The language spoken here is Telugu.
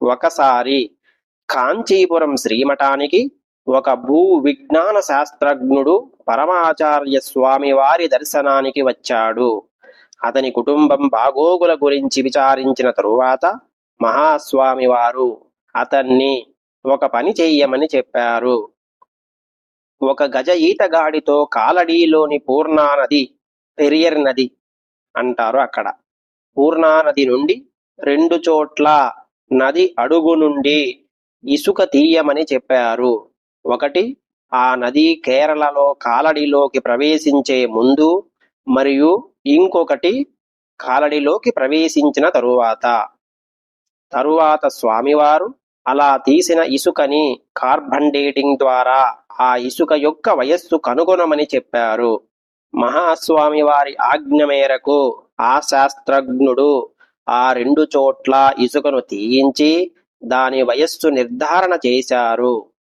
ఒకసారి కాంచీపురం శ్రీమఠానికి ఒక భూ విజ్ఞాన శాస్త్రజ్ఞుడు పరమాచార్య స్వామి వారి దర్శనానికి వచ్చాడు. అతని కుటుంబం బాగోగుల గురించి విచారించిన తరువాత మహాస్వామి వారు అతన్ని ఒక పని చెయ్యమని చెప్పారు. ఒక గజ ఈతగాడితో కాలడీలోని పూర్ణానది, పెరియర్ నది అంటారు అక్కడ, పూర్ణానది నుండి 2 చోట్ల నది అడుగు నుండి ఇసుక తీయమని చెప్పారు. ఒకటి ఆ నది కేరళలో కాలడిలోకి ప్రవేశించే ముందు, మరియు ఇంకొకటి కాలడిలోకి ప్రవేశించిన తరువాత స్వామివారు అలా తీసిన ఇసుకని కార్బన్ డేటింగ్ ద్వారా ఆ ఇసుక యొక్క వయస్సు కనుగొనమని చెప్పారు. మహాస్వామి వారి ఆజ్ఞ మేరకు ఆ శాస్త్రజ్ఞుడు ఆ 2 చోట్ల ఇసుకను తీయించి దాని వయస్సు నిర్ధారణ చేశారు.